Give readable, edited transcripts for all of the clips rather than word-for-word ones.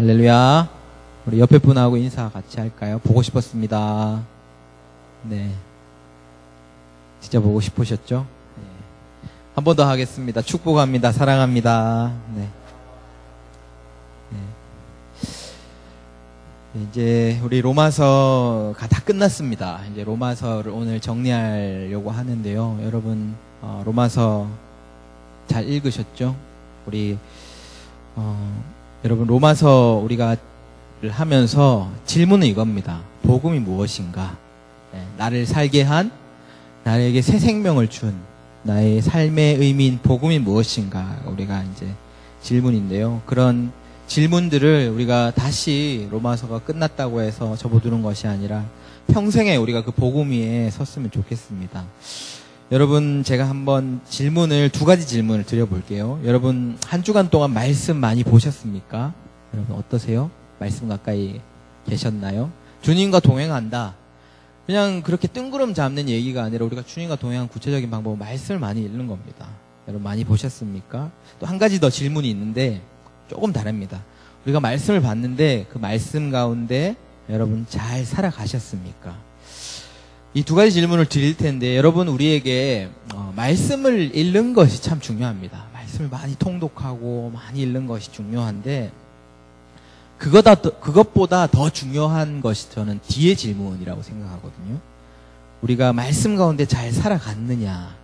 할렐루야. 우리 옆에 분하고 인사 같이 할까요? 보고 싶었습니다. 네. 진짜 보고 싶으셨죠? 네. 한 번 더 하겠습니다. 축복합니다. 사랑합니다. 네. 네. 이제 우리 로마서가 다 끝났습니다. 이제 로마서를 오늘 정리하려고 하는데요. 여러분, 로마서 잘 읽으셨죠? 우리, 여러분, 로마서 우리가 하면서 질문은 이겁니다. 복음이 무엇인가? 네, 나를 살게 한, 나에게 새 생명을 준, 나의 삶의 의미인 복음이 무엇인가? 우리가 이제 질문인데요. 그런 질문들을 우리가 다시 로마서가 끝났다고 해서 접어두는 것이 아니라 평생에 우리가 그 복음 위에 섰으면 좋겠습니다. 여러분, 제가 한번 두 가지 질문을 드려볼게요. 여러분, 한 주간 동안 말씀 많이 보셨습니까? 여러분, 어떠세요? 말씀 가까이 계셨나요? 주님과 동행한다. 그냥 그렇게 뜬구름 잡는 얘기가 아니라 우리가 주님과 동행한 구체적인 방법은 말씀을 많이 읽는 겁니다. 여러분, 많이 보셨습니까? 또 한 가지 더 질문이 있는데 조금 다릅니다. 우리가 말씀을 봤는데 그 말씀 가운데 여러분 잘 살아가셨습니까? 이 두 가지 질문을 드릴 텐데 여러분, 우리에게 말씀을 읽는 것이 참 중요합니다. 말씀을 많이 통독하고 많이 읽는 것이 중요한데 그것보다 더 중요한 것이 저는 뒤의 질문이라고 생각하거든요. 우리가 말씀 가운데 잘 살아갔느냐.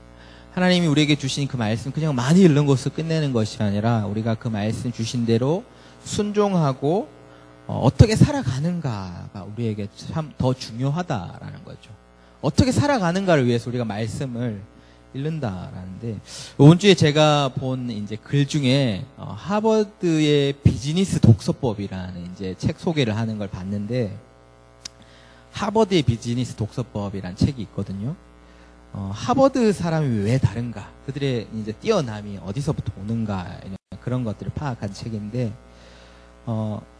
하나님이 우리에게 주신 그 말씀 그냥 많이 읽는 것으로 끝내는 것이 아니라 우리가 그 말씀 주신 대로 순종하고 어떻게 살아가는가가 우리에게 참 더 중요하다라는 거죠. 어떻게 살아가는가를 위해서 우리가 말씀을 읽는다라는데, 이번 주에 제가 본 이제 글 중에 하버드의 비즈니스 독서법이라는 이제 책 소개를 하는 걸 봤는데, 하버드의 비즈니스 독서법이라는 책이 있거든요. 하버드 사람이 왜 다른가? 그들의 이제 뛰어남이 어디서부터 오는가? 그런 것들을 파악한 책인데,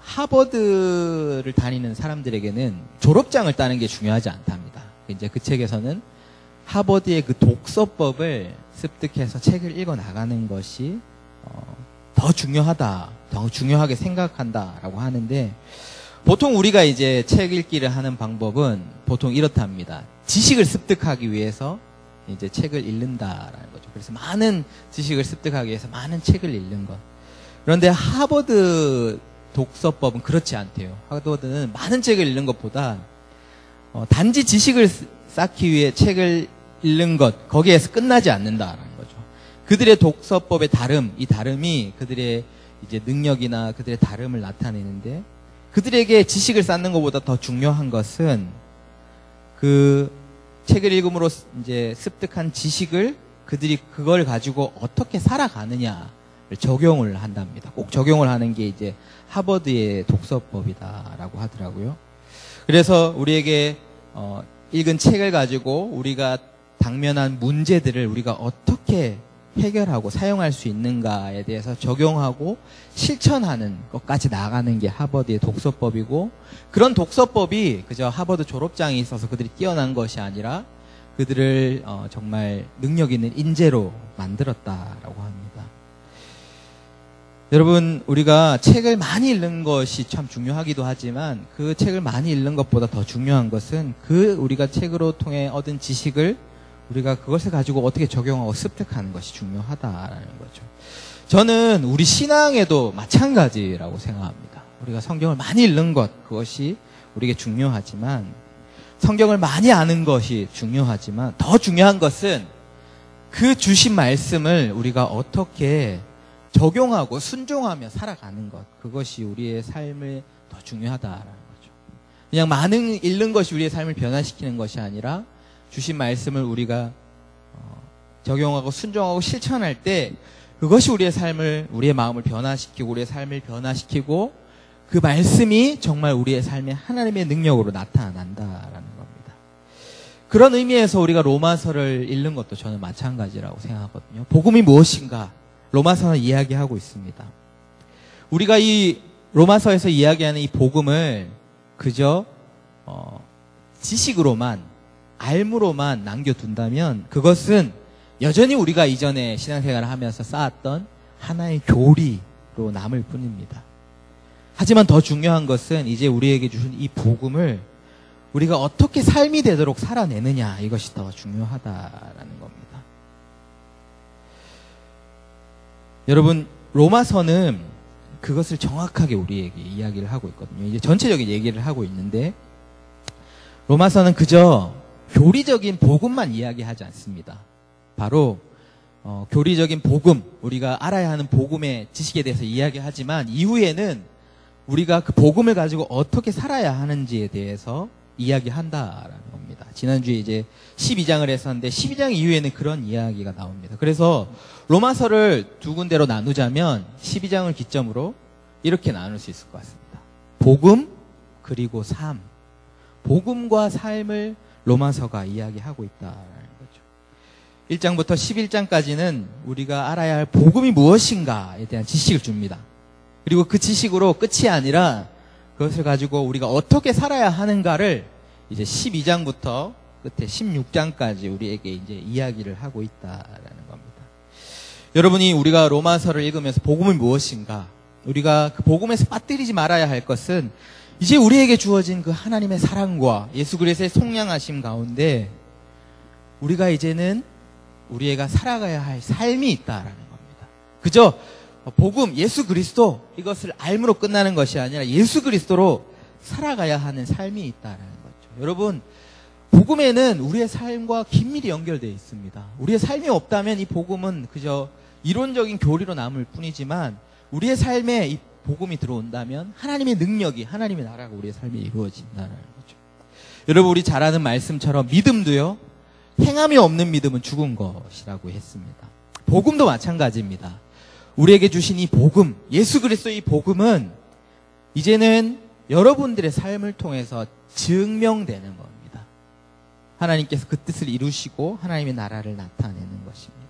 하버드를 다니는 사람들에게는 졸업장을 따는 게 중요하지 않답니다. 이제 그 책에서는 하버드의 그 독서법을 습득해서 책을 읽어 나가는 것이 더 중요하게 생각한다라고 하는데, 보통 우리가 이제 책 읽기를 하는 방법은 보통 이렇답니다. 지식을 습득하기 위해서 이제 책을 읽는다라는 거죠. 그래서 많은 지식을 습득하기 위해서 많은 책을 읽는 것. 그런데 하버드 독서법은 그렇지 않대요. 하버드는 많은 책을 읽는 것보다 단지 지식을 쌓기 위해 책을 읽는 것, 거기에서 끝나지 않는다라는 거죠. 그들의 독서법의 다름, 이 다름이 그들의 이제 능력이나 그들의 다름을 나타내는데, 그들에게 지식을 쌓는 것보다 더 중요한 것은 그 책을 읽음으로 이제 습득한 지식을 그들이 그걸 가지고 어떻게 살아가느냐를 적용을 한답니다. 꼭 적용을 하는 게 이제 하버드의 독서법이다라고 하더라고요. 그래서 우리에게 읽은 책을 가지고 우리가 당면한 문제들을 우리가 어떻게 해결하고 사용할 수 있는가에 대해서 적용하고 실천하는 것까지 나아가는 게 하버드의 독서법이고, 그런 독서법이 그저 하버드 졸업장이 있어서 그들이 뛰어난 것이 아니라 그들을 정말 능력 있는 인재로 만들었다라고 합니다. 여러분, 우리가 책을 많이 읽는 것이 참 중요하기도 하지만 그 책을 많이 읽는 것보다 더 중요한 것은 우리가 책으로 통해 얻은 지식을 우리가 그것을 가지고 어떻게 적용하고 습득하는 것이 중요하다라는 거죠. 저는 우리 신앙에도 마찬가지라고 생각합니다. 우리가 성경을 많이 읽는 것, 그것이 우리에게 중요하지만, 성경을 많이 아는 것이 중요하지만 더 중요한 것은 그 주신 말씀을 우리가 어떻게 적용하고 순종하며 살아가는 것, 그것이 우리의 삶을 더 중요하다라는 거죠. 그냥 많은 읽는 것이 우리의 삶을 변화시키는 것이 아니라 주신 말씀을 우리가 적용하고 순종하고 실천할 때 그것이 우리의 마음을 변화시키고 우리의 삶을 변화시키고 그 말씀이 정말 우리의 삶에 하나님의 능력으로 나타난다라는 겁니다. 그런 의미에서 우리가 로마서를 읽는 것도 저는 마찬가지라고 생각하거든요. 복음이 무엇인가? 로마서는 이야기하고 있습니다. 우리가 이 로마서에서 이야기하는 이 복음을 그저 지식으로만, 알무로만 남겨둔다면 그것은 여전히 우리가 이전에 신앙생활을 하면서 쌓았던 하나의 교리로 남을 뿐입니다. 하지만 더 중요한 것은 이제 우리에게 주신 이 복음을 우리가 어떻게 삶이 되도록 살아내느냐, 이것이 더 중요하다라는 겁니다. 여러분, 로마서는 그것을 정확하게 우리에게 이야기를 하고 있거든요. 이제 전체적인 얘기를 하고 있는데, 로마서는 그저 교리적인 복음만 이야기하지 않습니다. 바로 교리적인 복음, 우리가 알아야 하는 복음의 지식에 대해서 이야기하지만 이후에는 우리가 그 복음을 가지고 어떻게 살아야 하는지에 대해서 이야기한다라는 겁니다. 지난주에 이제 12장을 했었는데 12장 이후에는 그런 이야기가 나옵니다. 그래서 로마서를 두 군데로 나누자면 12장을 기점으로 이렇게 나눌 수 있을 것 같습니다. 복음 그리고 삶. 복음과 삶을 로마서가 이야기하고 있다라는 거죠. 1장부터 11장까지는 우리가 알아야 할 복음이 무엇인가에 대한 지식을 줍니다. 그리고 그 지식으로 끝이 아니라 그것을 가지고 우리가 어떻게 살아야 하는가를 이제 12장부터 끝에 16장까지 우리에게 이제 이야기를 하고 있다라는 겁니다. 여러분이 우리가 로마서를 읽으면서 복음이 무엇인가, 우리가 그 복음에서 빠뜨리지 말아야 할 것은 이제 우리에게 주어진 그 하나님의 사랑과 예수 그리스도의 속량하심 가운데 우리가 이제는 우리가 살아가야 할 삶이 있다라는 겁니다. 그저 복음, 예수 그리스도 이것을 알므로 끝나는 것이 아니라 예수 그리스도로 살아가야 하는 삶이 있다라는 거죠. 여러분, 복음에는 우리의 삶과 긴밀히 연결되어 있습니다. 우리의 삶이 없다면 이 복음은 그저 이론적인 교리로 남을 뿐이지만 우리의 삶에 이 복음이 들어온다면 하나님의 능력이, 하나님의 나라가 우리의 삶에 이루어진다는 거죠. 여러분, 우리 잘 아는 말씀처럼 믿음도요, 행함이 없는 믿음은 죽은 것이라고 했습니다. 복음도 마찬가지입니다. 우리에게 주신 이 복음, 예수 그리스도의 이 복음은 이제는 여러분들의 삶을 통해서 증명되는 겁니다. 하나님께서 그 뜻을 이루시고 하나님의 나라를 나타내는 것입니다.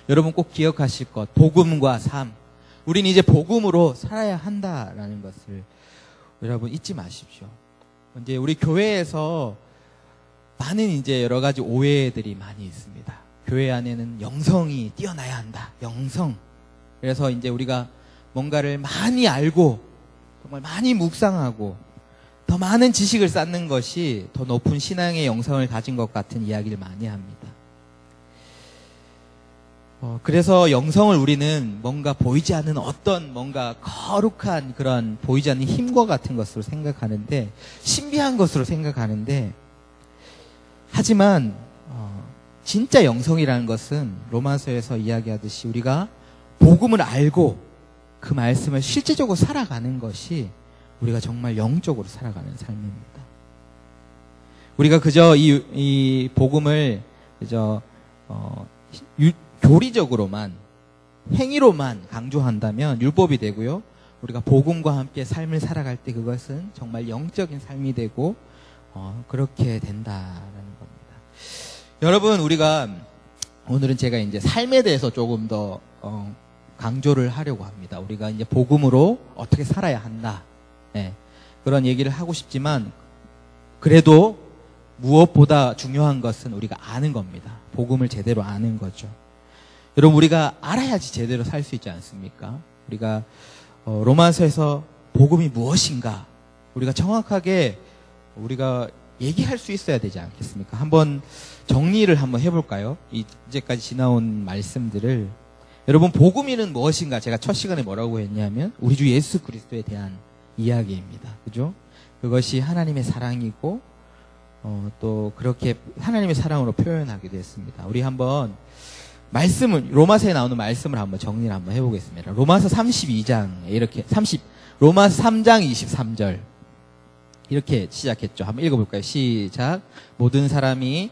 여러분 꼭 기억하실 것, 복음과 삶. 우리는 이제 복음으로 살아야 한다라는 것을 여러분 잊지 마십시오. 이제 우리 교회에서 많은 이제 여러 가지 오해들이 많이 있습니다. 교회 안에는 영성이 뛰어나야 한다. 영성. 그래서 이제 우리가 뭔가를 많이 알고 정말 많이 묵상하고 더 많은 지식을 쌓는 것이 더 높은 신앙의 영성을 가진 것 같은 이야기를 많이 합니다. 그래서 영성을 우리는 뭔가 보이지 않는 어떤 뭔가 거룩한 그런 보이지 않는 힘과 같은 것으로 생각하는데, 신비한 것으로 생각하는데, 하지만 진짜 영성이라는 것은 로마서에서 이야기하듯이 우리가 복음을 알고 그 말씀을 실제적으로 살아가는 것이 우리가 정말 영적으로 살아가는 삶입니다. 우리가 그저 이 복음을 그저 교리적으로만, 행위로만 강조한다면 율법이 되고요. 우리가 복음과 함께 삶을 살아갈 때 그것은 정말 영적인 삶이 되고 그렇게 된다라는 겁니다. 여러분, 우리가 오늘은 제가 이제 삶에 대해서 조금 더 강조를 하려고 합니다. 우리가 이제 복음으로 어떻게 살아야 한다. 네, 그런 얘기를 하고 싶지만 그래도 무엇보다 중요한 것은 우리가 아는 겁니다. 복음을 제대로 아는 거죠. 여러분, 우리가 알아야지 제대로 살 수 있지 않습니까? 우리가 로마서에서 복음이 무엇인가 우리가 정확하게 우리가 얘기할 수 있어야 되지 않겠습니까? 한번 정리를 한번 해볼까요? 이제까지 지나온 말씀들을. 여러분, 복음이는 무엇인가? 제가 첫 시간에 뭐라고 했냐면 우리 주 예수 그리스도에 대한 이야기입니다. 그죠? 그것이 하나님의 사랑이고 또 그렇게 하나님의 사랑으로 표현하기도 했습니다. 우리 한번 말씀을, 로마서에 나오는 말씀을 한번 정리를 한번 해보겠습니다. 로마서 32장에 이렇게 로마서 3장 23절 이렇게 시작했죠. 한번 읽어볼까요? 시작. 모든 사람이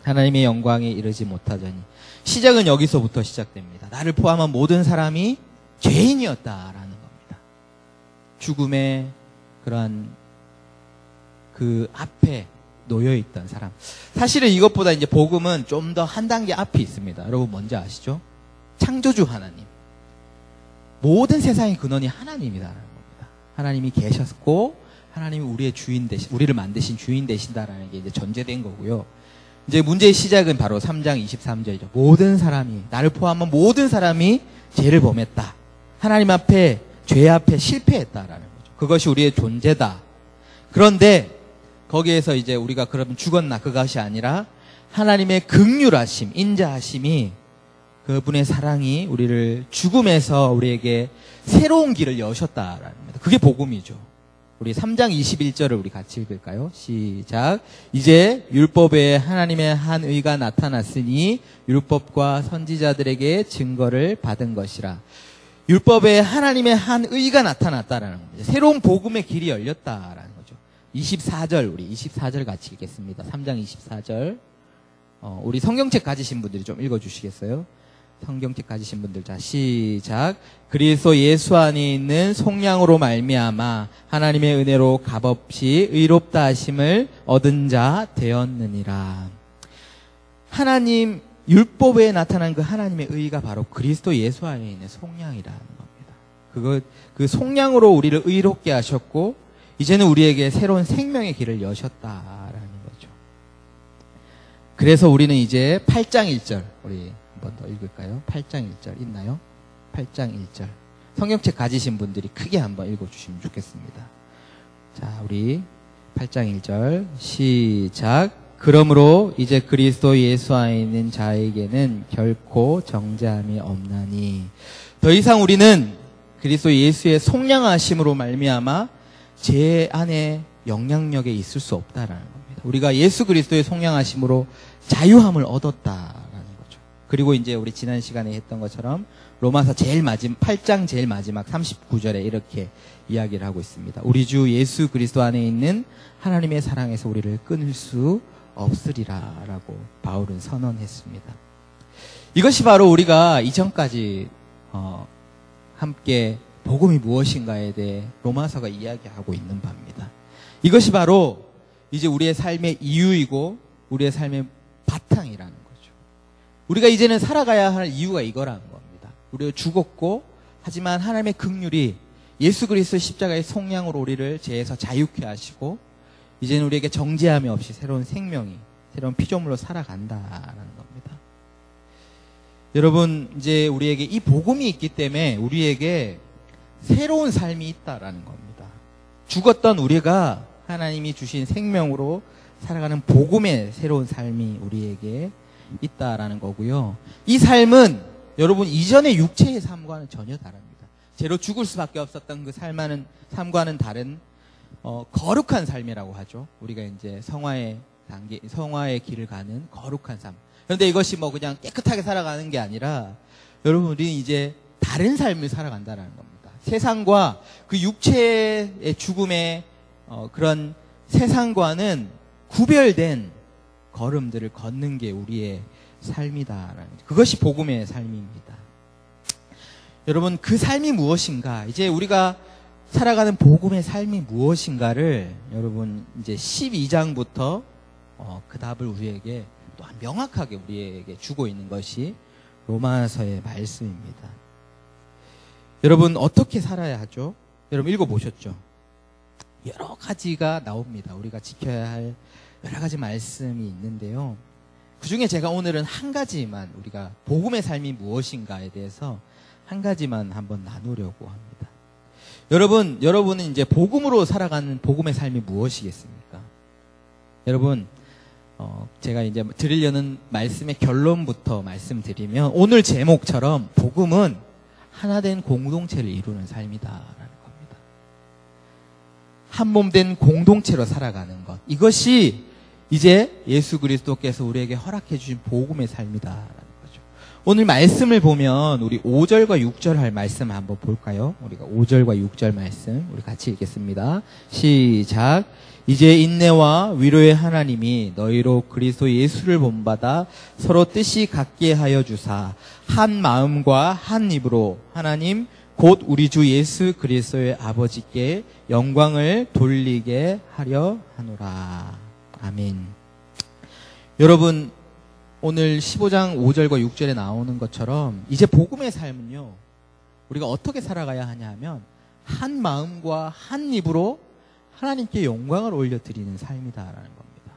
하나님의 영광에 이르지 못하더니. 시작은 여기서부터 시작됩니다. 나를 포함한 모든 사람이 죄인이었다라는 겁니다. 죽음의 그러한 그 앞에 놓여있던 사람. 사실은 이것보다 이제 복음은 좀 더 한 단계 앞에 있습니다. 여러분 뭔지 아시죠? 창조주 하나님. 모든 세상의 근원이 하나님이다라는 겁니다. 하나님이 계셨고 하나님이 우리의 주인 되신, 우리를 만드신 주인 되신다라는 게 이제 전제된 거고요. 이제 문제의 시작은 바로 3장 23절이죠. 모든 사람이, 나를 포함한 모든 사람이 죄를 범했다. 하나님 앞에 죄 앞에 실패했다라는 거죠. 그것이 우리의 존재다. 그런데 거기에서 이제 우리가 그러면 죽었나 그것이 아니라 하나님의 긍휼하심, 인자하심이 그분의 사랑이 우리를 죽음에서 우리에게 새로운 길을 여셨다라는 겁니다. 그게 복음이죠. 우리 3장 21절을 우리 같이 읽을까요? 시작. 이제 율법에 하나님의 한 의가 나타났으니 율법과 선지자들에게 증거를 받은 것이라. 율법에 하나님의 한 의가 나타났다라는 겁니다. 새로운 복음의 길이 열렸다라는 거죠. 24절, 우리 24절 같이 읽겠습니다. 3장 24절. 우리 성경책 가지신 분들이 좀 읽어주시겠어요? 성경책 가지신 분들, 자 시작. 그리스도 예수 안에 있는 속량으로 말미암아 하나님의 은혜로 값없이 의롭다 하심을 얻은 자 되었느니라. 하나님 율법에 나타난 그 하나님의 의가 바로 그리스도 예수 안에 있는 속량이라는 겁니다. 그 속량으로 우리를 의롭게 하셨고 이제는 우리에게 새로운 생명의 길을 여셨다라는 거죠. 그래서 우리는 이제 8장 1절 우리 한 번 더 읽을까요? 8장 1절 있나요? 8장 1절. 성경책 가지신 분들이 크게 한번 읽어주시면 좋겠습니다. 자, 우리 8장 1절 시작. 그러므로 이제 그리스도 예수 안에 있는 자에게는 결코 정죄함이 없나니 더 이상 우리는 그리스도 예수의 속량하심으로 말미암아 죄 안에 영향력에 있을 수 없다라는 겁니다. 우리가 예수 그리스도의 속량하심으로 자유함을 얻었다. 그리고 이제 우리 지난 시간에 했던 것처럼 로마서 8장 제일 마지막 39절에 이렇게 이야기를 하고 있습니다. 우리 주 예수 그리스도 안에 있는 하나님의 사랑에서 우리를 끊을 수 없으리라 라고 바울은 선언했습니다. 이것이 바로 우리가 이전까지 함께 복음이 무엇인가에 대해 로마서가 이야기하고 있는 바입니다. 이것이 바로 이제 우리의 삶의 이유이고 우리의 삶의 바탕이라는 거죠. 우리가 이제는 살아가야 할 이유가 이거라는 겁니다. 우리가 죽었고 하지만 하나님의 긍휼이 예수 그리스도 십자가의 속량으로 우리를 죄에서 자유케 하시고 이제는 우리에게 정죄함이 없이 새로운 생명이 새로운 피조물로 살아간다라는 겁니다. 여러분 이제 우리에게 이 복음이 있기 때문에 우리에게 새로운 삶이 있다라는 겁니다. 죽었던 우리가 하나님이 주신 생명으로 살아가는 복음의 새로운 삶이 우리에게 있다라는 거고요. 이 삶은 여러분 이전의 육체의 삶과는 전혀 다릅니다. 죄로 죽을 수밖에 없었던 그 삶과는 다른 거룩한 삶이라고 하죠. 우리가 이제 성화의 길을 가는 거룩한 삶. 그런데 이것이 뭐 그냥 깨끗하게 살아가는 게 아니라 여러분 우리는 이제 다른 삶을 살아간다라는 겁니다. 세상과 그 육체의 죽음의 그런 세상과는 구별된 걸음들을 걷는 게 우리의 삶이다라는 그것이 복음의 삶입니다. 여러분 그 삶이 무엇인가? 이제 우리가 살아가는 복음의 삶이 무엇인가를 여러분 이제 12장부터 그 답을 우리에게 또한 명확하게 우리에게 주고 있는 것이 로마서의 말씀입니다. 여러분 어떻게 살아야 하죠? 여러분 읽어보셨죠? 여러 가지가 나옵니다. 우리가 지켜야 할 여러 가지 말씀이 있는데요. 그 중에 제가 오늘은 한 가지만 우리가 복음의 삶이 무엇인가에 대해서 한 가지만 한번 나누려고 합니다. 여러분은 이제 복음으로 살아가는 복음의 삶이 무엇이겠습니까? 여러분, 제가 이제 드리려는 말씀의 결론부터 말씀드리면 오늘 제목처럼 복음은 하나된 공동체를 이루는 삶이다라는 겁니다. 한 몸 된 공동체로 살아가는 것. 이것이 이제 예수 그리스도께서 우리에게 허락해 주신 복음의 삶이다라는 거죠. 오늘 말씀을 보면 우리 5절과 6절 할 말씀 한번 볼까요? 우리가 5절과 6절 말씀 우리 같이 읽겠습니다. 시작. 이제 인내와 위로의 하나님이 너희로 그리스도 예수를 본받아 서로 뜻이 같게 하여 주사 한 마음과 한 입으로 하나님 곧 우리 주 예수 그리스도의 아버지께 영광을 돌리게 하려 하노라. 아멘. 여러분 오늘 15장 5절과 6절에 나오는 것처럼 이제 복음의 삶은요 우리가 어떻게 살아가야 하냐 하면 한 마음과 한 입으로 하나님께 영광을 올려드리는 삶이다라는 겁니다.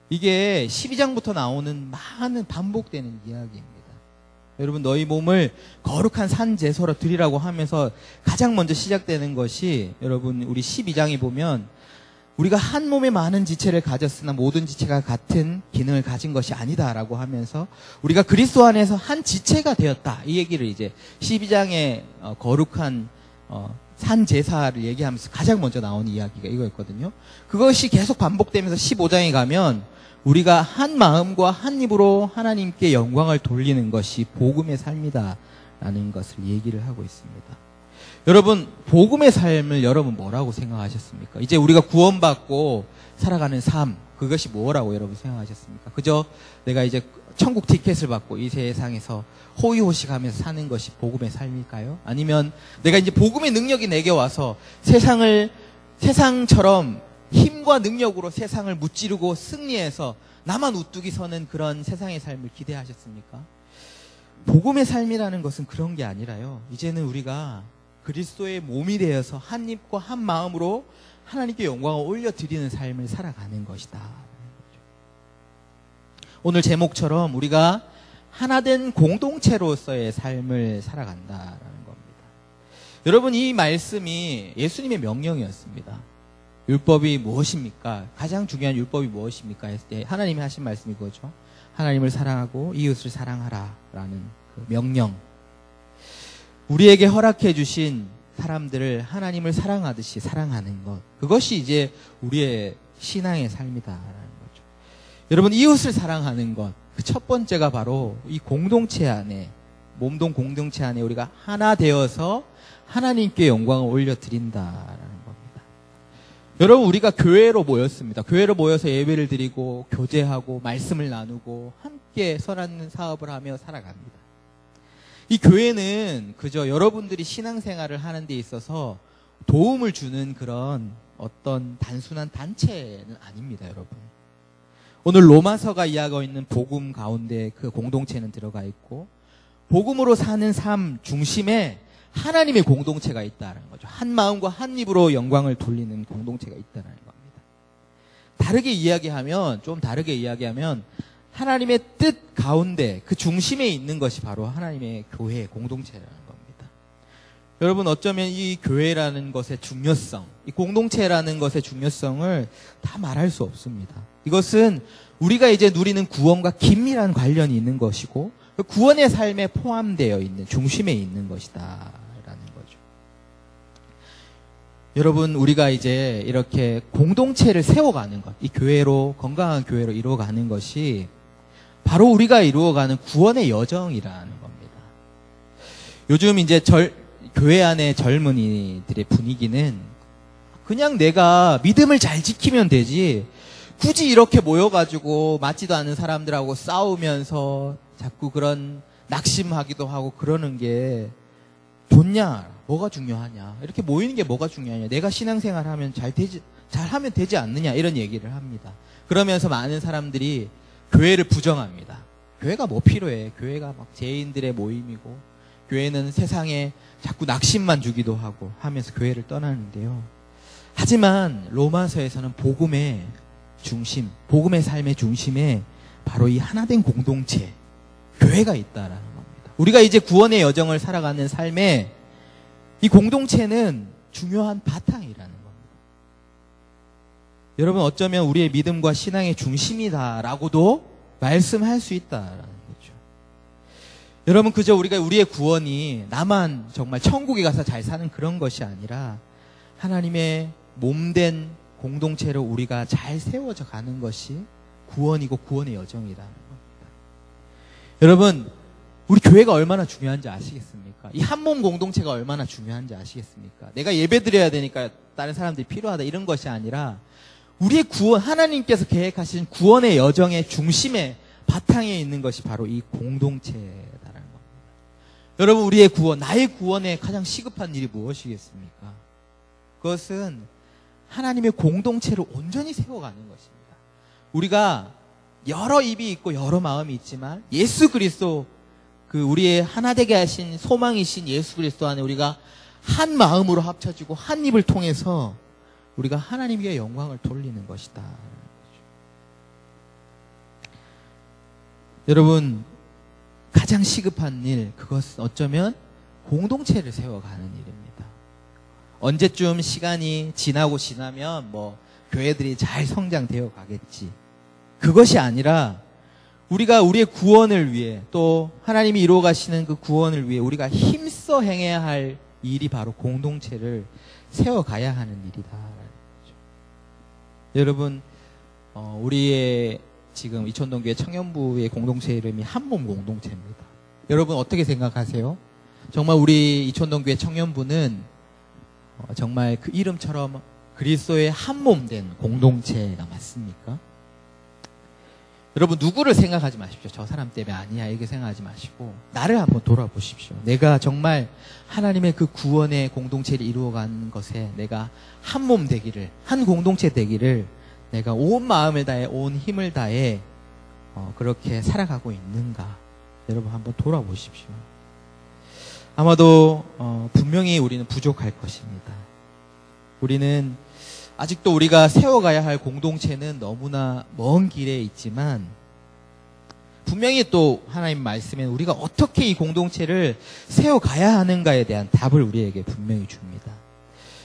이게 12장부터 나오는 많은 반복되는 이야기입니다. 여러분, 너희 몸을 거룩한 산 제사로 드리라고 하면서 가장 먼저 시작되는 것이, 여러분, 우리 12장에 보면 우리가 한 몸에 많은 지체를 가졌으나 모든 지체가 같은 기능을 가진 것이 아니다라고 하면서 우리가 그리스도 안에서 한 지체가 되었다. 이 얘기를 이제 12장의 거룩한 산 제사를 얘기하면서 가장 먼저 나오는 이야기가 이거였거든요. 그것이 계속 반복되면서 15장에 가면 우리가 한 마음과 한 입으로 하나님께 영광을 돌리는 것이 복음의 삶이다라는 것을 얘기를 하고 있습니다. 여러분, 복음의 삶을 여러분 뭐라고 생각하셨습니까? 이제 우리가 구원받고 살아가는 삶, 그것이 뭐라고 여러분 생각하셨습니까? 그저 내가 이제 천국 티켓을 받고 이 세상에서 호의호식하면서 사는 것이 복음의 삶일까요? 아니면 내가 이제 복음의 능력이 내게 와서 세상처럼 힘과 능력으로 세상을 무찌르고 승리해서 나만 우뚝이 서는 그런 세상의 삶을 기대하셨습니까? 복음의 삶이라는 것은 그런 게 아니라요. 이제는 우리가 그리스도의 몸이 되어서 한 입과 한 마음으로 하나님께 영광을 올려드리는 삶을 살아가는 것이다. 오늘 제목처럼 우리가 하나된 공동체로서의 삶을 살아간다라는 겁니다. 여러분, 이 말씀이 예수님의 명령이었습니다. 율법이 무엇입니까? 가장 중요한 율법이 무엇입니까? 했을 때 하나님이 하신 말씀이 그거죠. 하나님을 사랑하고 이웃을 사랑하라라는 그 명령. 우리에게 허락해 주신 사람들을 하나님을 사랑하듯이 사랑하는 것. 그것이 이제 우리의 신앙의 삶이다라는 거죠. 여러분, 이웃을 사랑하는 것. 그 첫 번째가 바로 이 공동체 안에, 몸동 공동체 안에 우리가 하나 되어서 하나님께 영광을 올려드린다라는 겁니다. 여러분, 우리가 교회로 모였습니다. 교회로 모여서 예배를 드리고 교제하고 말씀을 나누고 함께 선한 사업을 하며 살아갑니다. 이 교회는 그저 여러분들이 신앙생활을 하는 데 있어서 도움을 주는 그런 어떤 단순한 단체는 아닙니다, 여러분. 오늘 로마서가 이야기하고 있는 복음 가운데 그 공동체는 들어가 있고, 복음으로 사는 삶 중심에 하나님의 공동체가 있다는 거죠. 한 마음과 한 입으로 영광을 돌리는 공동체가 있다는 겁니다. 좀 다르게 이야기하면 하나님의 뜻 가운데 그 중심에 있는 것이 바로 하나님의 교회 공동체라는 겁니다. 여러분, 어쩌면 이 교회라는 것의 중요성, 이 공동체라는 것의 중요성을 다 말할 수 없습니다. 이것은 우리가 이제 누리는 구원과 긴밀한 관련이 있는 것이고, 구원의 삶에 포함되어 있는 중심에 있는 것이다라는 거죠. 여러분, 우리가 이제 이렇게 공동체를 세워가는 것, 이 교회로, 건강한 교회로 이루어가는 것이 바로 우리가 이루어가는 구원의 여정이라는 겁니다. 요즘 이제 교회 안의 젊은이들의 분위기는 그냥 내가 믿음을 잘 지키면 되지, 굳이 이렇게 모여가지고 맞지도 않는 사람들하고 싸우면서 자꾸 그런 낙심하기도 하고 그러는 게 좋냐? 뭐가 중요하냐? 이렇게 모이는 게 뭐가 중요하냐? 내가 신앙생활 하면 잘 하면 되지 않느냐? 이런 얘기를 합니다. 그러면서 많은 사람들이 교회를 부정합니다. 교회가 뭐 필요해? 교회가 막 죄인들의 모임이고, 교회는 세상에 자꾸 낙심만 주기도 하고 하면서 교회를 떠나는데요. 하지만 로마서에서는 복음의 중심, 복음의 삶의 중심에 바로 이 하나된 공동체, 교회가 있다라는 겁니다. 우리가 이제 구원의 여정을 살아가는 삶에 이 공동체는 중요한 바탕이라는 겁니다. 여러분, 어쩌면 우리의 믿음과 신앙의 중심이다라고도 말씀할 수 있다라는 거죠. 여러분, 그저 우리의 구원이 나만 정말 천국에 가서 잘 사는 그런 것이 아니라 하나님의 몸된 공동체로 우리가 잘 세워져 가는 것이 구원이고 구원의 여정이라는 겁니다. 여러분, 우리 교회가 얼마나 중요한지 아시겠습니까? 이 한 몸 공동체가 얼마나 중요한지 아시겠습니까? 내가 예배 드려야 되니까 다른 사람들이 필요하다 이런 것이 아니라 우리의 구원, 하나님께서 계획하신 구원의 여정의 중심에 바탕에 있는 것이 바로 이 공동체다라는 겁니다. 여러분, 우리의 구원, 나의 구원에 가장 시급한 일이 무엇이겠습니까? 그것은 하나님의 공동체를 온전히 세워가는 것입니다. 우리가 여러 입이 있고 여러 마음이 있지만 예수 그리스도, 우리의 하나 되게 하신 소망이신 예수 그리스도 안에 우리가 한 마음으로 합쳐지고 한 입을 통해서 우리가 하나님께 영광을 돌리는 것이다. 여러분, 가장 시급한 일, 그것은 어쩌면 공동체를 세워가는 일입니다. 언제쯤 시간이 지나면 뭐 교회들이 잘 성장되어 가겠지. 그것이 아니라 우리가 우리의 구원을 위해, 또 하나님이 이루어 가시는 그 구원을 위해 우리가 힘써 행해야 할 일이 바로 공동체를 세워가야 하는 일이다. 여러분, 우리의 지금 이촌동교회 청년부의 공동체 이름이 한몸 공동체입니다. 여러분 어떻게 생각하세요? 정말 우리 이촌동교회 청년부는 정말 그 이름처럼 그리스도의 한몸 된 공동체가 맞습니까? 여러분 누구를 생각하지 마십시오. 저 사람 때문에 아니야 이렇게 생각하지 마시고 나를 한번 돌아보십시오. 내가 정말 하나님의 그 구원의 공동체를 이루어가는 것에 내가 한몸 되기를, 한 공동체 되기를 내가 온 마음을 다해, 온 힘을 다해 그렇게 살아가고 있는가? 여러분 한번 돌아보십시오. 아마도 분명히 우리는 부족할 것입니다. 우리는 아직도 우리가 세워가야 할 공동체는 너무나 먼 길에 있지만 분명히 또 하나님 말씀에 우리가 어떻게 이 공동체를 세워가야 하는가에 대한 답을 우리에게 분명히 줍니다.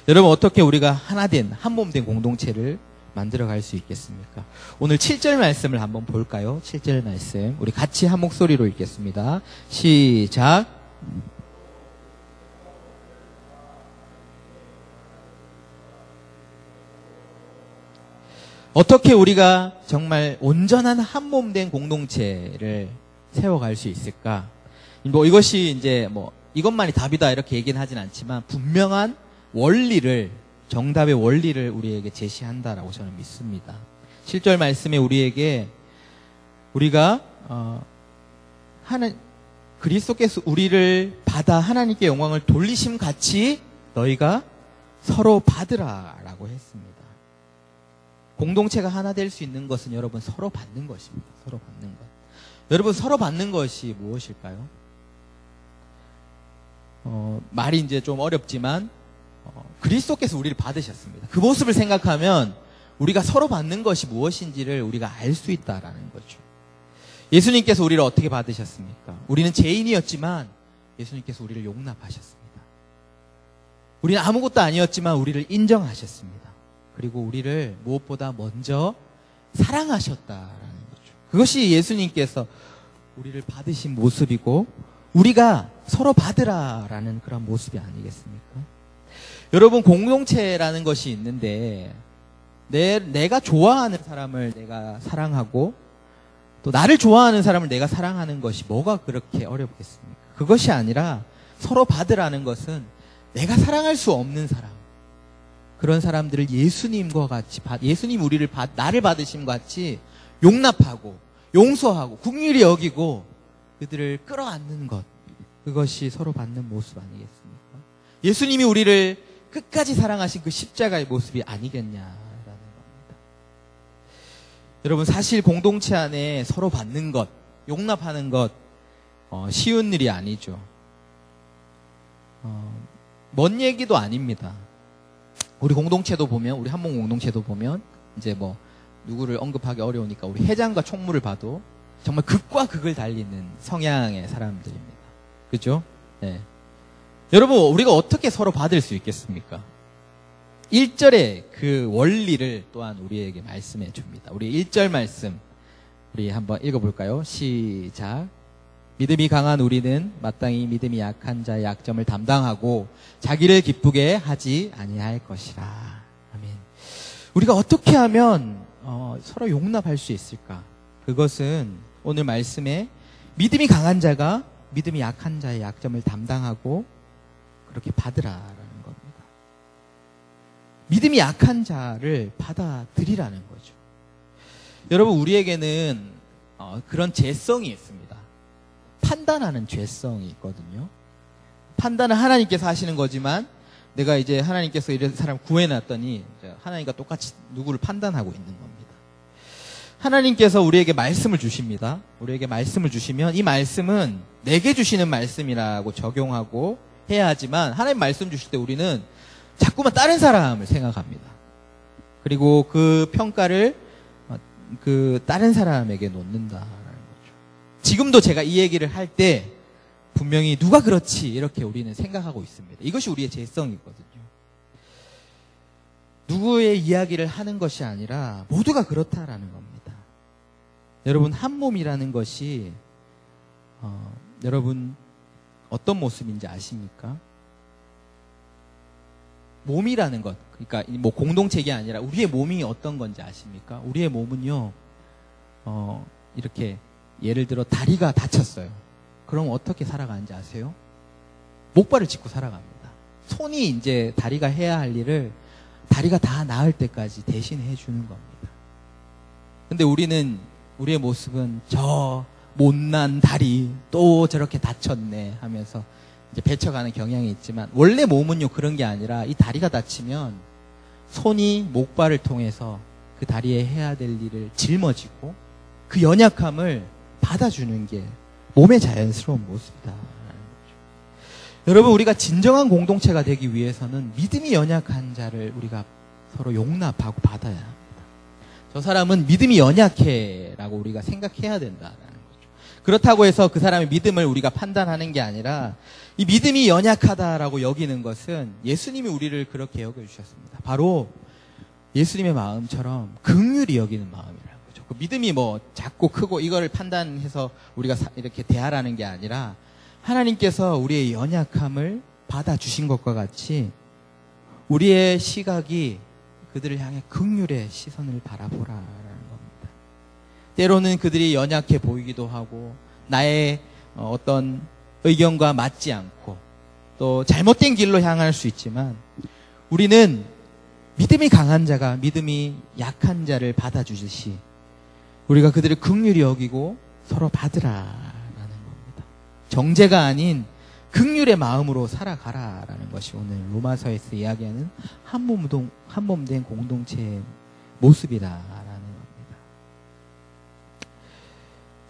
여러분 어떻게 우리가 하나된 한몸된 공동체를 만들어갈 수 있겠습니까? 오늘 7절 말씀을 한번 볼까요? 7절 말씀 우리 같이 한 목소리로 읽겠습니다. 시작. 어떻게 우리가 정말 온전한 한몸된 공동체를 세워갈 수 있을까? 뭐 이것이 이제 뭐 이것만이 답이다 이렇게 얘기는 하진 않지만 분명한 원리를, 정답의 원리를 우리에게 제시한다라고 저는 믿습니다. 7절 말씀에 우리에게 우리가 그리스도께서 우리를 받아 하나님께 영광을 돌리심 같이 너희가 서로 받으라라고 했습니다. 공동체가 하나 될 수 있는 것은 여러분 서로 받는 것입니다. 서로 받는 것. 여러분 서로 받는 것이 무엇일까요? 말이 이제 좀 어렵지만 그리스도께서 우리를 받으셨습니다. 그 모습을 생각하면 우리가 서로 받는 것이 무엇인지를 우리가 알 수 있다라는 거죠. 예수님께서 우리를 어떻게 받으셨습니까? 우리는 죄인이었지만 예수님께서 우리를 용납하셨습니다. 우리는 아무것도 아니었지만 우리를 인정하셨습니다. 그리고 우리를 무엇보다 먼저 사랑하셨다라는 거죠. 그것이 예수님께서 우리를 받으신 모습이고 우리가 서로 받으라라는 그런 모습이 아니겠습니까? 여러분 공동체라는 것이 있는데 내가 좋아하는 사람을 내가 사랑하고 또 나를 좋아하는 사람을 내가 사랑하는 것이 뭐가 그렇게 어렵겠습니까? 그것이 아니라 서로 받으라는 것은 내가 사랑할 수 없는 사람, 그런 사람들을 예수님과 같이 예수님 나를 받으심과 같이 용납하고 용서하고 긍휼히 여기고 그들을 끌어안는 것, 그것이 서로 받는 모습 아니겠습니까? 예수님이 우리를 끝까지 사랑하신 그 십자가의 모습이 아니겠냐라는 겁니다. 여러분 사실 공동체 안에 서로 받는 것, 용납하는 것 쉬운 일이 아니죠. 먼 얘기도 아닙니다. 우리 공동체도 보면, 우리 한몸 공동체도 보면 이제 뭐 누구를 언급하기 어려우니까 우리 회장과 총무를 봐도 정말 극과 극을 달리는 성향의 사람들입니다. 그죠? 네. 여러분 우리가 어떻게 서로 받을 수 있겠습니까? 1절의 그 원리를 또한 우리에게 말씀해 줍니다. 우리 1절 말씀 우리 한번 읽어볼까요? 시작. 믿음이 강한 우리는 마땅히 믿음이 약한 자의 약점을 담당하고 자기를 기쁘게 하지 아니할 것이라. 아멘. 우리가 어떻게 하면 서로 용납할 수 있을까? 그것은 오늘 말씀에 믿음이 강한 자가 믿음이 약한 자의 약점을 담당하고 그렇게 받으라라는 겁니다. 믿음이 약한 자를 받아들이라는 거죠. 여러분 우리에게는 그런 죄성이 있습니다. 판단하는 죄성이 있거든요. 판단은 하나님께서 하시는 거지만 내가 이제 하나님께서 이런 사람 구해놨더니 하나님과 똑같이 누구를 판단하고 있는 겁니다. 하나님께서 우리에게 말씀을 주십니다. 우리에게 말씀을 주시면 이 말씀은 내게 주시는 말씀이라고 적용하고 해야 하지만 하나님 말씀 주실 때 우리는 자꾸만 다른 사람을 생각합니다. 그리고 그 평가를 그 다른 사람에게 놓는다라는 거죠. 지금도 제가 이 얘기를 할 때 분명히 누가 그렇지 이렇게 우리는 생각하고 있습니다. 이것이 우리의 죄성이거든요. 누구의 이야기를 하는 것이 아니라 모두가 그렇다라는 겁니다. 여러분, 한 몸이라는 것이 여러분 어떤 모습인지 아십니까? 몸이라는 것, 그러니까 뭐 공동체가 아니라 우리의 몸이 어떤 건지 아십니까? 우리의 몸은요, 이렇게 예를 들어 다리가 다쳤어요. 그럼 어떻게 살아가는지 아세요? 목발을 짚고 살아갑니다. 손이 이제 다리가 해야 할 일을 다리가 다 나을 때까지 대신해 주는 겁니다. 근데 우리의 모습은 저 못난 다리 또 저렇게 다쳤네 하면서 이제 배쳐가는 경향이 있지만, 원래 몸은요 그런 게 아니라 이 다리가 다치면 손이 목발을 통해서 그 다리에 해야 될 일을 짊어지고 그 연약함을 받아주는 게 몸의 자연스러운 모습이다. 여러분, 우리가 진정한 공동체가 되기 위해서는 믿음이 연약한 자를 우리가 서로 용납하고 받아야 합니다. 저 사람은 믿음이 연약해 라고 우리가 생각해야 된다라는 거죠. 그렇다고 해서 그 사람의 믿음을 우리가 판단하는 게 아니라, 이 믿음이 연약하다라고 여기는 것은 예수님이 우리를 그렇게 여겨주셨습니다. 바로 예수님의 마음처럼 긍휼히 여기는 마음이라는 거죠. 그 믿음이 뭐 작고 크고 이거를 판단해서 우리가 이렇게 대하라는 게 아니라, 하나님께서 우리의 연약함을 받아주신 것과 같이 우리의 시각이 그들을 향해 긍휼의 시선을 바라보라라는 겁니다. 때로는 그들이 연약해 보이기도 하고 나의 어떤 의견과 맞지 않고 또 잘못된 길로 향할 수 있지만, 우리는 믿음이 강한 자가 믿음이 약한 자를 받아주듯이 우리가 그들을 긍휼히 여기고 서로 받으라. 정죄가 아닌 긍휼의 마음으로 살아가라라는 것이 오늘 로마서에서 이야기하는 한 몸 된 공동체의 모습이다라는 겁니다.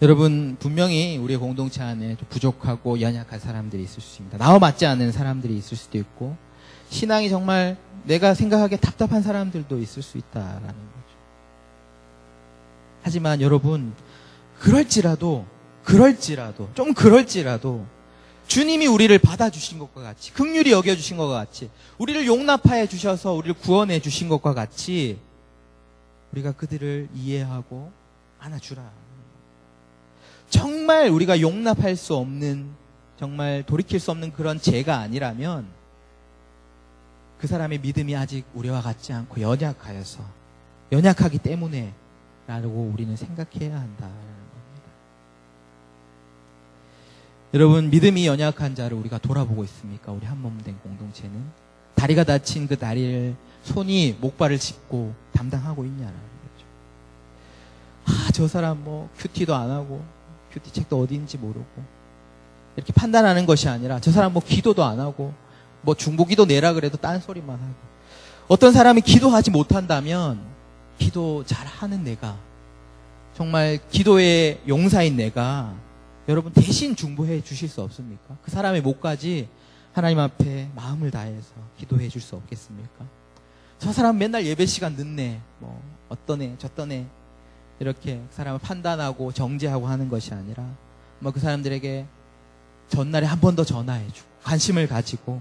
여러분, 분명히 우리의 공동체 안에 부족하고 연약한 사람들이 있을 수 있습니다. 나와 맞지 않는 사람들이 있을 수도 있고, 신앙이 정말 내가 생각하기에 답답한 사람들도 있을 수 있다라는 거죠. 하지만 여러분, 그럴지라도 주님이 우리를 받아주신 것과 같이, 긍휼히 여겨주신 것과 같이, 우리를 용납하여 주셔서 우리를 구원해 주신 것과 같이 우리가 그들을 이해하고 안아주라. 정말 우리가 용납할 수 없는, 정말 돌이킬 수 없는 그런 죄가 아니라면 그 사람의 믿음이 아직 우리와 같지 않고 연약하기 때문에 라고 우리는 생각해야 한다. 여러분, 믿음이 연약한 자를 우리가 돌아보고 있습니까? 우리 한 몸 된 공동체는 다리가 다친 그 다리를 손이 목발을 짚고 담당하고 있냐라는 거죠. 저 사람 뭐 큐티도 안 하고 큐티 책도 어디인지 모르고 이렇게 판단하는 것이 아니라, 저 사람 뭐 기도도 안 하고 뭐 중보기도 내라 그래도 딴소리만 하고, 어떤 사람이 기도하지 못한다면 기도 잘하는 내가, 정말 기도의 용사인 내가 여러분 대신 중보해 주실 수 없습니까? 그 사람의 목까지 하나님 앞에 마음을 다해서 기도해 줄 수 없겠습니까? 저 사람 맨날 예배 시간 늦네, 뭐 어떤 애 저떤 애, 이렇게 그 사람을 판단하고 정죄하고 하는 것이 아니라, 뭐 그 사람들에게 전날에 한 번 더 전화해 주고 관심을 가지고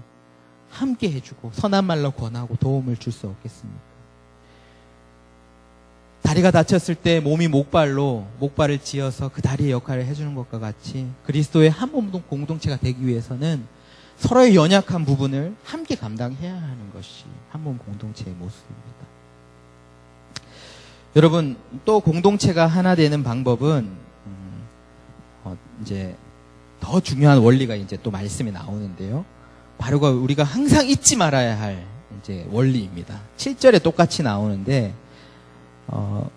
함께 해주고 선한 말로 권하고 도움을 줄 수 없겠습니까? 다리가 다쳤을 때 몸이 목발을 찧어서 그 다리의 역할을 해주는 것과 같이, 그리스도의 한 몸 공동체가 되기 위해서는 서로의 연약한 부분을 함께 감당해야 하는 것이 한 몸 공동체의 모습입니다. 여러분, 또 공동체가 하나 되는 방법은 이제 더 중요한 원리가 이제 또 말씀에 나오는데요. 바로 우리가 항상 잊지 말아야 할 이제 원리입니다. 7절에 똑같이 나오는데,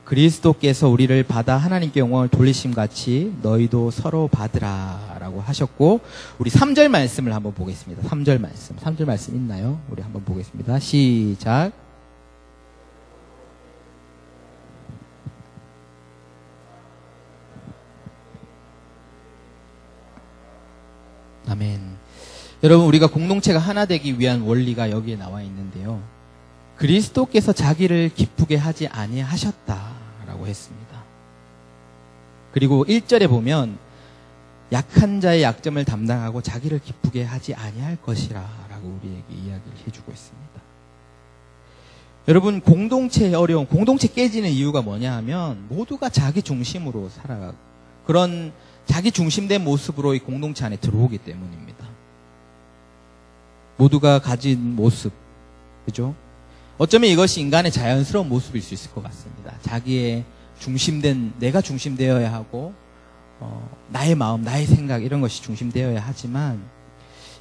그리스도께서 우리를 받아 하나님께 영광을 돌리심 같이 너희도 서로 받으라 라고 하셨고, 우리 3절 말씀을 한번 보겠습니다. 3절 말씀 있나요? 우리 한번 보겠습니다. 시작. 아멘. 여러분, 우리가 공동체가 하나 되기 위한 원리가 여기에 나와 있는데요. 그리스도께서 자기를 기쁘게 하지 아니하셨다라고 했습니다. 그리고 1절에 보면 약한 자의 약점을 담당하고 자기를 기쁘게 하지 아니할 것이라 라고 우리에게 이야기를 해주고 있습니다. 여러분, 공동체의 어려움, 공동체 깨지는 이유가 뭐냐 하면 모두가 자기 중심으로 살아가고 그런 자기 중심된 모습으로 이 공동체 안에 들어오기 때문입니다. 모두가 가진 모습, 그죠? 어쩌면 이것이 인간의 자연스러운 모습일 수 있을 것 같습니다. 자기의 중심된, 내가 중심되어야 하고 나의 마음, 나의 생각 이런 것이 중심되어야 하지만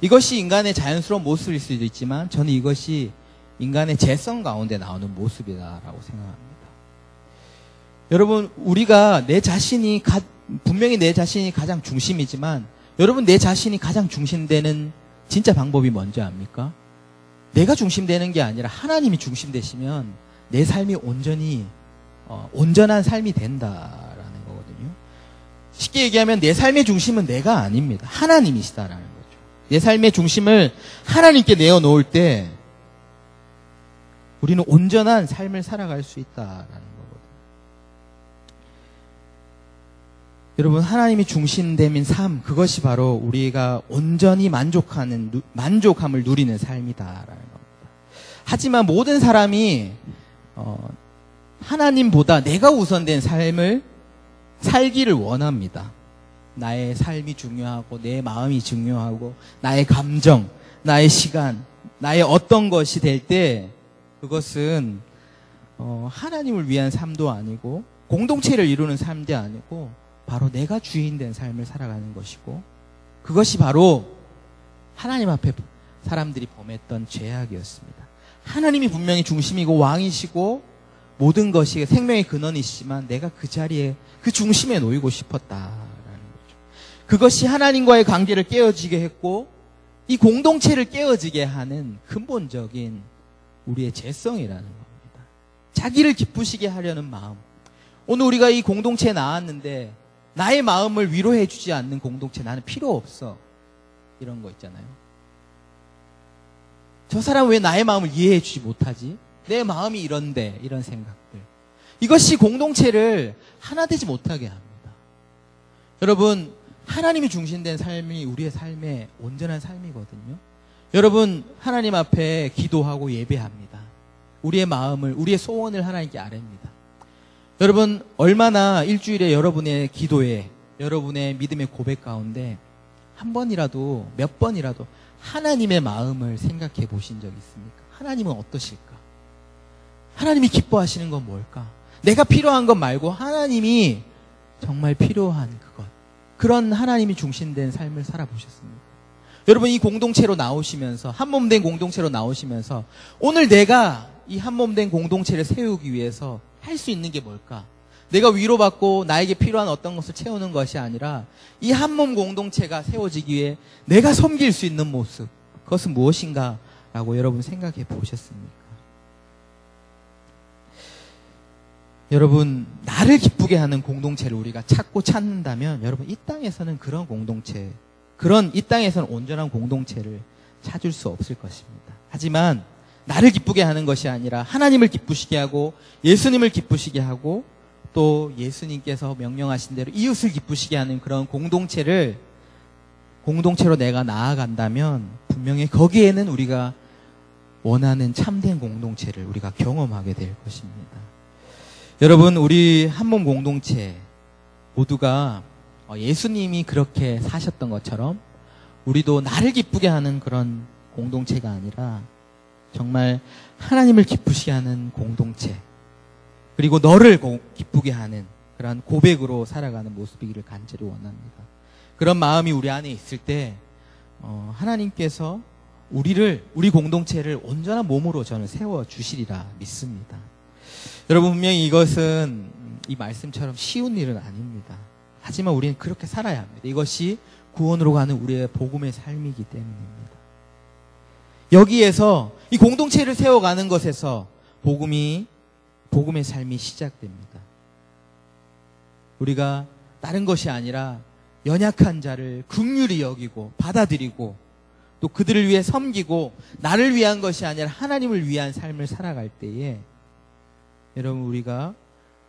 이것이 인간의 자연스러운 모습일 수도 있지만 저는 이것이 인간의 재성 가운데 나오는 모습이다라고 생각합니다. 여러분, 우리가 분명히 내 자신이 가장 중심이지만 여러분, 내 자신이 가장 중심되는 진짜 방법이 뭔지 압니까? 내가 중심되는 게 아니라 하나님이 중심되시면 내 삶이 온전한 삶이 된다라는 거거든요. 쉽게 얘기하면 내 삶의 중심은 내가 아닙니다. 하나님이시다라는 거죠. 내 삶의 중심을 하나님께 내어놓을 때 우리는 온전한 삶을 살아갈 수 있다라는 거거든요. 여러분, 하나님이 중심되는 삶, 그것이 바로 우리가 온전히 만족함을 누리는 삶이다라는 겁니다. 하지만 모든 사람이 하나님보다 내가 우선된 삶을 살기를 원합니다. 나의 삶이 중요하고 내 마음이 중요하고 나의 감정, 나의 시간, 나의 어떤 것이 될 때 그것은 하나님을 위한 삶도 아니고 공동체를 이루는 삶도 아니고 바로 내가 주인된 삶을 살아가는 것이고 그것이 바로 하나님 앞에 사람들이 범했던 죄악이었습니다. 하나님이 분명히 중심이고 왕이시고 모든 것이 생명의 근원이시지만 내가 그 자리에 그 중심에 놓이고 싶었다라는 거죠. 그것이 하나님과의 관계를 깨어지게 했고 이 공동체를 깨어지게 하는 근본적인 우리의 죄성이라는 겁니다. 자기를 기쁘시게 하려는 마음. 오늘 우리가 이 공동체에 나왔는데 나의 마음을 위로해 주지 않는 공동체 나는 필요 없어. 이런 거 있잖아요. 저 사람 왜 나의 마음을 이해해 주지 못하지? 내 마음이 이런데 이런 생각들. 이것이 공동체를 하나 되지 못하게 합니다. 여러분, 하나님이 중심된 삶이 우리의 삶의 온전한 삶이거든요. 여러분, 하나님 앞에 기도하고 예배합니다. 우리의 마음을, 우리의 소원을 하나님께 아뢰입니다. 여러분, 얼마나 일주일에 여러분의 기도에, 여러분의 믿음의 고백 가운데 한 번이라도, 몇 번이라도 하나님의 마음을 생각해 보신 적 있습니까? 하나님은 어떠실까? 하나님이 기뻐하시는 건 뭘까? 내가 필요한 것 말고 하나님이 정말 필요한 그것. 그런 하나님이 중심된 삶을 살아보셨습니까? 여러분, 이 공동체로 나오시면서, 한몸된 공동체로 나오시면서 오늘 내가 이 한몸된 공동체를 세우기 위해서 할 수 있는 게 뭘까? 내가 위로받고 나에게 필요한 어떤 것을 채우는 것이 아니라 이 한몸 공동체가 세워지기 위해 내가 섬길 수 있는 모습, 그것은 무엇인가? 라고 여러분 생각해 보셨습니까? 여러분, 나를 기쁘게 하는 공동체를 우리가 찾는다면 여러분, 이 땅에서는 그런 공동체, 이 땅에서는 온전한 공동체를 찾을 수 없을 것입니다. 하지만 나를 기쁘게 하는 것이 아니라 하나님을 기쁘시게 하고 예수님을 기쁘시게 하고 또 예수님께서 명령하신 대로 이웃을 기쁘시게 하는 그런 공동체로 내가 나아간다면 분명히 거기에는 우리가 원하는 참된 공동체를 우리가 경험하게 될 것입니다. 여러분, 우리 한몸 공동체 모두가 예수님이 그렇게 사셨던 것처럼 우리도 나를 기쁘게 하는 그런 공동체가 아니라 정말 하나님을 기쁘시게 하는 공동체, 그리고 너를 기쁘게 하는 그런 고백으로 살아가는 모습이기를 간절히 원합니다. 그런 마음이 우리 안에 있을 때 하나님께서 우리 공동체를 온전한 몸으로 저는 세워주시리라 믿습니다. 여러분, 분명히 이것은 이 말씀처럼 쉬운 일은 아닙니다. 하지만 우리는 그렇게 살아야 합니다. 이것이 구원으로 가는 우리의 복음의 삶이기 때문입니다. 여기에서 이 공동체를 세워가는 것에서 복음의 삶이 시작됩니다. 우리가 다른 것이 아니라 연약한 자를 긍휼히 여기고 받아들이고 또 그들을 위해 섬기고 나를 위한 것이 아니라 하나님을 위한 삶을 살아갈 때에 여러분, 우리가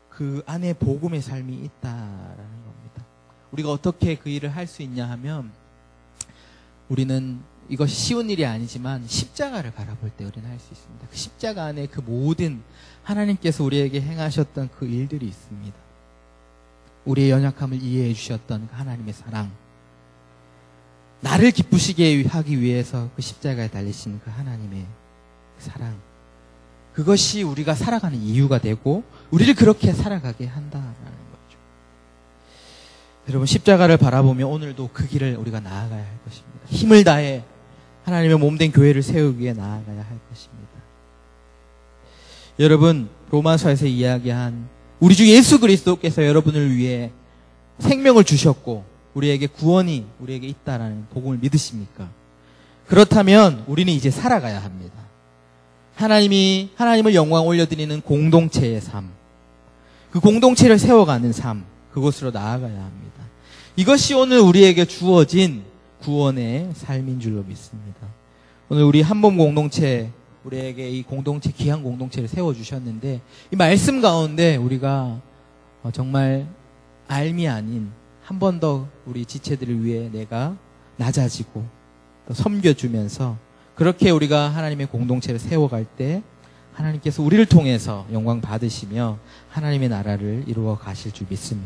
그 안에 복음의 삶이 있다라는 겁니다. 우리가 어떻게 그 일을 할 수 있냐 하면, 우리는 이것이 쉬운 일이 아니지만 십자가를 바라볼 때 우리는 할 수 있습니다. 그 십자가 안에 그 모든 하나님께서 우리에게 행하셨던 그 일들이 있습니다. 우리의 연약함을 이해해 주셨던 그 하나님의 사랑, 나를 기쁘시게 하기 위해서 그 십자가에 달리신 그 하나님의 사랑, 그것이 우리가 살아가는 이유가 되고 우리를 그렇게 살아가게 한다라는 거죠. 여러분, 십자가를 바라보며 오늘도 그 길을 우리가 나아가야 할 것입니다. 힘을 다해 하나님의 몸된 교회를 세우기 위해 나아가야 할 것입니다. 여러분, 로마서에서 이야기한 우리 주 예수 그리스도께서 여러분을 위해 생명을 주셨고 우리에게 구원이 우리에게 있다라는 복음을 믿으십니까? 그렇다면 우리는 이제 살아가야 합니다. 하나님을 영광 올려드리는 공동체의 삶, 그 공동체를 세워가는 삶, 그곳으로 나아가야 합니다. 이것이 오늘 우리에게 주어진 구원의 삶인 줄로 믿습니다. 오늘 우리 한몸 공동체, 우리에게 이 공동체, 귀한 공동체를 세워주셨는데, 이 말씀 가운데 우리가 정말 알미 아닌 한 번 더 우리 지체들을 위해 내가 낮아지고 또 섬겨주면서 그렇게 우리가 하나님의 공동체를 세워갈 때 하나님께서 우리를 통해서 영광 받으시며 하나님의 나라를 이루어 가실 줄 믿습니다.